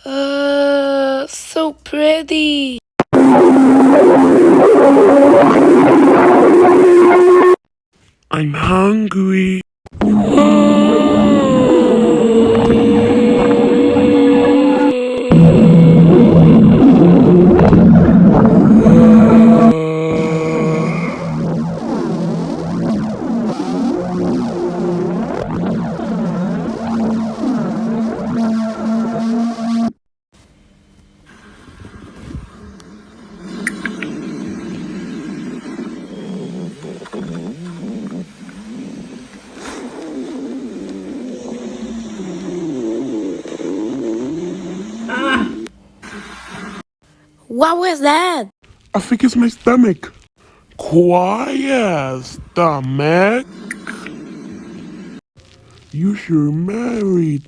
So pretty. I'm hungry. What was that? I think it's my stomach. Quiet, stomach. You sure married.